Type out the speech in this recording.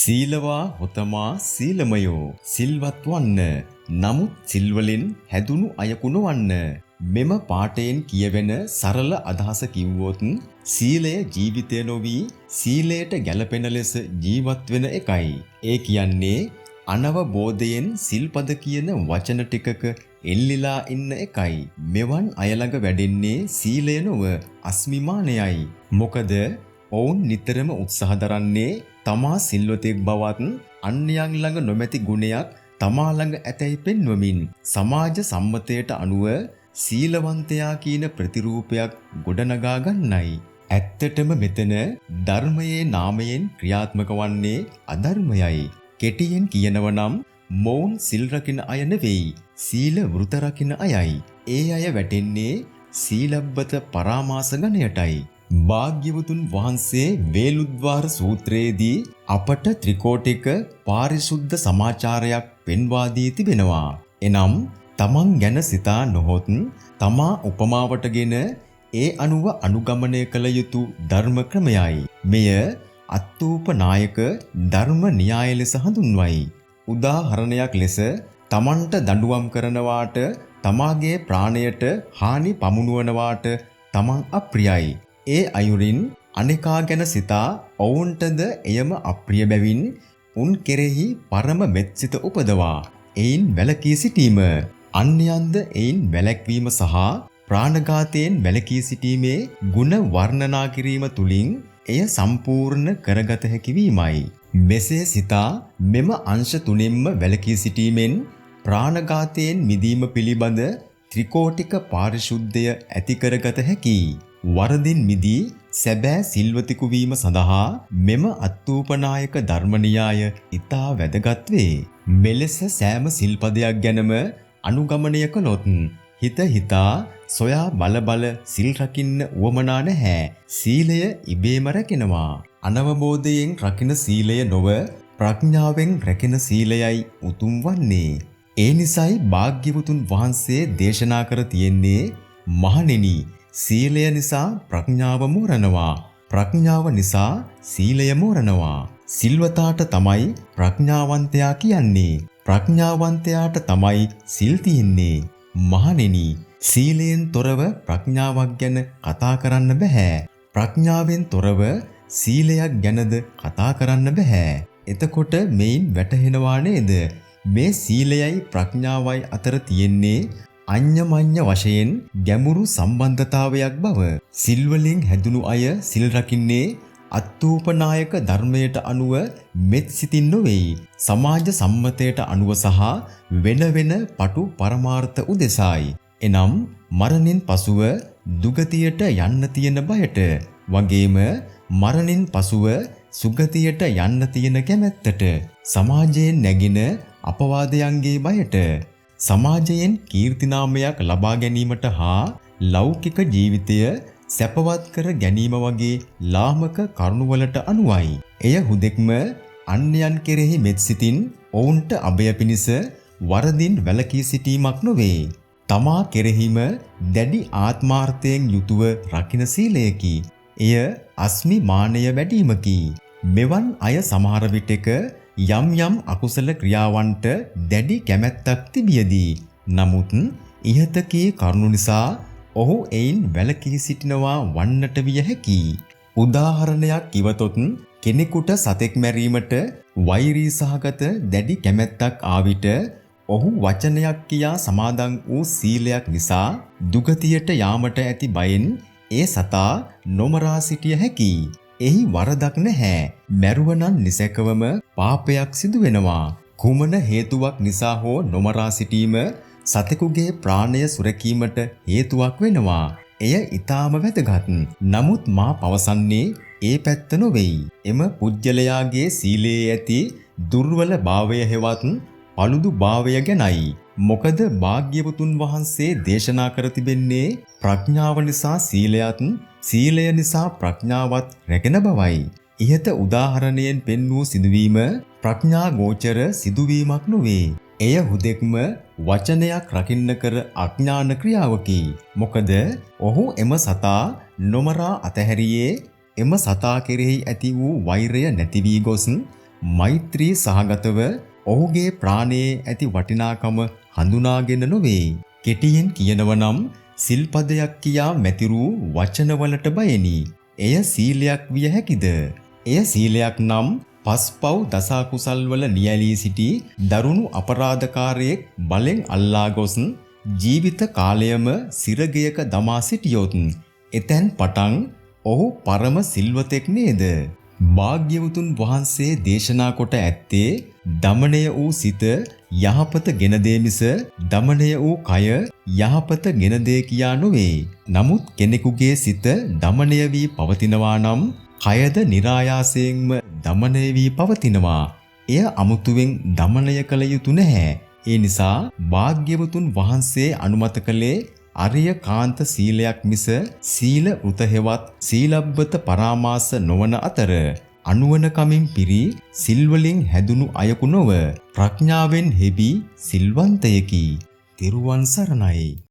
සීලවා හොතමා සීලමයෝ සිල්වත් වන්න. නමුත් සිල්වලින් හැදුණු අයකු නොවන්න. මෙම පාඨයෙන් කියවෙන සරල අදහස කිව්වොත් සීලය ජීවිතය නොවී සීලයට ගැළපෙන ලෙස ජීවත් වෙන එකයි. ඒ කියන්නේ අනවබෝධයෙන් සිල්පද කියන වචන ටිකක එල්ලිලා ඉන්න එකයි. මෙවන් අය ළඟ වැඩෙන්නේ සීලය නොව අස්මිමානයයි. මොකද ඔවුන් නිතරම උත්සාහ දරන්නේ තමා සිල්වතෙක් බවත් අන්‍යයන් ළඟ නොමැති ගුණයක් තමා ළඟ ඇතැයි පෙන්වමින් සමාජ සම්මතයට අනුව සීලවන්තයා කියන ප්‍රතිරූපයක් ගොඩනගා ගන්නයි. ඇත්තටම මෙතන ධර්මයේ නාමයෙන් ක්‍රියාත්මක වන්නේ අධර්මයයි. කෙටියෙන් කියනව නම් මොවුන් සිල් රකින අය නෙවෙයි, සීල වෘත රකින අයයි. ඒ අය වැටෙන්නේ සීලබ්බත පරාමාස ගණයටයි. භාග්‍යවතුන් වහන්සේ වේලුද්වාර සූත්‍රයේදී අපට ත්‍රිකෝටික පාරිශුද්ධ සමාචාරයක් පෙන්වා දී තිබෙනවා. එනම් තමන් ගැන සිතා නොහොත් තමා උපමාවටගෙන ඒ අනුව අනුගමනය කළ යුතු ධර්ම ක්‍රමයයි. මෙය අත්තූපනායක ධර්ම න්‍යාය ලෙස හඳුන්වයි. උදාහරණයක් ලෙස තමන්ට දඬුවම් කරනවාට තමාගේ ප්‍රාණයට හානි පමුණුවනවාට තමන් අප්‍රියයි. ඒ අයුරින් අනෙකා ගැන සිතා ඔවුන්ටද එයම අප්‍රිය බැවින් උන් කෙරෙහි පරම මෙත්සිත උපදවා එයින් වැළකී සිටීම. අන්‍යයන්ද එයින් වැළැක්වීම සහ ප්‍රාණඝාතයෙන් වැළකී සිටීමේ ගුණ වර්ණනා කිරීම තුලින් එය සම්පූර්ණ කරගත හැකි වීමයි. මෙසේ සිතා මෙම අංශ තුනෙන්ම වැළකී සිටීමෙන් ප්‍රාණඝාතයෙන් මිදීම පිළිබඳ ත්‍රිකෝටික පාරිශුද්ධය ඇති කරගත හැකියි. වරදින් මිදී සැබෑ සිල්වතෙකු වීම සඳහා මෙම අත්තූපනායක ධර්ම න්‍යාය ඉතා වැදගත් වේ. මෙලෙස සෑම සිල්පදයක් ගැනම අනුගමනය කළොත් හිත හිතා සොයා බල සිල් රකින්න උවමනා නැහැ. සීලය ඉබේම රැකෙනවා. අනවබෝධයෙන් රකින සීලය නොව ප්‍රඥාවෙන් රැකෙන සීලයයි උතුම් වන්නේ. ඒ නිසයි භාග්‍යවතුන් වහන්සේ දේශනා කර තියෙන්නේ මහණෙනි, සීලය නිසා ප්‍රඥාව මෝරනවා. ප්‍රඥාව නිසා සීලය මෝරනවා. සිල්වතාට තමයි ප්‍රඥාවන්තයා කියන්නේ. ප්‍රඥාවන්තයාට තමයි සිල් තියෙන්නේ. මහණෙනි, සීලයෙන් තොරව ප්‍රඥාවක් ගැන කතා කරන්න බෑ. ප්‍රඥාවෙන් තොරව සීලයක් ගැනද කතා කරන්න බෑ. එතකොට මෙයින් වැටහෙනවා නේද? මේ සීලයයි ප්‍රඥාවයි අතර තියෙන්නේ අඤ්ඤමඤ්ඤ වශයෙන් ගැඹුරු සම්බන්ධතාවයක් බව. සිල්වලින් හැදුණු අය සිල් රකින්නේ අත්තූපනායක ධර්මයට අනුව මෙත් සිතින් නොවේයි. සමාජ සම්මතයට අනුව සහ වෙන වෙන පටු පරමාර්ථ උදෙසායි. එනම් මරණින් පසුව දුගතියට යන්න තියෙන බයට වගේම මරණින් පසුව සුගතියට යන්න තියෙන කැමැත්තට, සමාජයෙන් නැගෙන අපවාදයන්ගේ බයට, සමාජයෙන් කීර්තිනාමයක් ලබා ගැනීමට හා ලෞකික ජීවිතය සැපවත් කර ගැනීම වගේ ලාමක කරුණුවලට අනුවයි. එය හුදෙක්ම අන්‍යයන් කෙරෙහි මෙත් සිතින් ඔවුන්ට අභය පිණිස වරදින් වැළකී සිටීමක් නොවේ. තමා කෙරෙහිම දැඩි ආත්මාර්ථයෙන් යුතුව රකින සීලයකි. එය අස්මිමානය වැඩීමකි. මෙවන් අය සමහර විටක යම් යම් අකුසල ක්‍රියාවන්ට දැඩි කැමැත්තක් තිබියදී නමුත් ඉහත කී කරුණු නිසා ඔහු එයින් වැළකී සිටිනවා වන්නට විය හැකියි. උදාහරණයක් කිවතොත් කෙනෙකුට සතෙක් මැරීමට වෛරී සහගත දැඩි කැමැත්තක් ආවිට ඔහු වචනයක් කියා සමාදන් වූ සීලයක් නිසා දුගතියට යාමට ඇති බයෙන් ඒ සතා නොමරා සිටිය හැකියි. එහි වරදක් නැහැ. මැරුවනම් නිසැකවම පාපයක් සිදු වෙනවා. කුමන හේතුවක් නිසා හෝ නොමරා සිටීම සතෙකුගේ ප්‍රාණය සුරකීමට හේතුවක් වෙනවා. එය ඊටාම වැදගත්. නමුත් මා පවසන්නේ ඒ පැත්ත නොවේයි. එම පුජ්‍යලයාගේ සීලයේ ඇති දුර්වල භාවය හෙවත් paludu භාවය ගැනයි. මොකද භාග්‍යවතුන් වහන්සේ දේශනා කර තිබෙන්නේ ප්‍රඥාව නිසා සීලයත්, සීලය නිසා ප්‍රඥාවත් රැගෙන බවයි. ඉහත උදාහරණයෙන් පෙන් වූ සිදුවීම ප්‍රඥා ගෝචර සිදුවීමක් නොවේ. එය හුදෙක්ම වචනයක් රකින්න කර අඥාන ක්‍රියාවකි. මොකද ඔහු එම සතා නොමරා අතහැරියේ එම සතා කෙරෙහි ඇති වූ වෛරය නැති වී ගොස් මෛත්‍රී සහගතව ඔහුගේ ප්‍රාණයේ ඇති වටිනාකම හඳුනාගෙන නොවේ. කෙටියෙන් කියනවනම් සිල්පදයක් කියා මැතිරූ වචනවලට බයෙනි. එය සීලයක් විය හැකිද? එය සීලයක් නම් පස්පව් දසකුසල් වල නියැලී සිටි දරුණු අපරාධකාරයෙක් බලෙන් අල්ලා ගොස් ජීවිත කාලයම සිරගයක දමා සිටියොත් එතෙන් පටන් ඔහු පරම සිල්වතෙක් නේද? භාග්‍යවතුන් වහන්සේ දේශනා කොට ඇත්තේ දමණය වූ සිත යහපත ගෙන දේ මිස දමණය වූ කය යහපත ගෙන දේ කියා නොවේ. නමුත් කෙනෙකුගේ සිත දමණය වී පවතිනවා නම් කයද નિરાයාසයෙන්ම දමණය වී පවතිනවා. එය අමුතුවෙන් දමණය කළ යුතු නැහැ. ඒ නිසා භාග්‍යවතුන් වහන්සේ අනුමත කළේ අරිය කාන්ත සීලයක් මිස සීල වෘත හෙවත් සීලබ්බත පරාමාස නොවන අතර අනුවන කමින් පිරි සිල්වලින් හැදුණු අයකු නොව ප්‍රඥාවෙන් හෙබි සිල්වන්තයෙකි. තෙරුවන් සරණයි.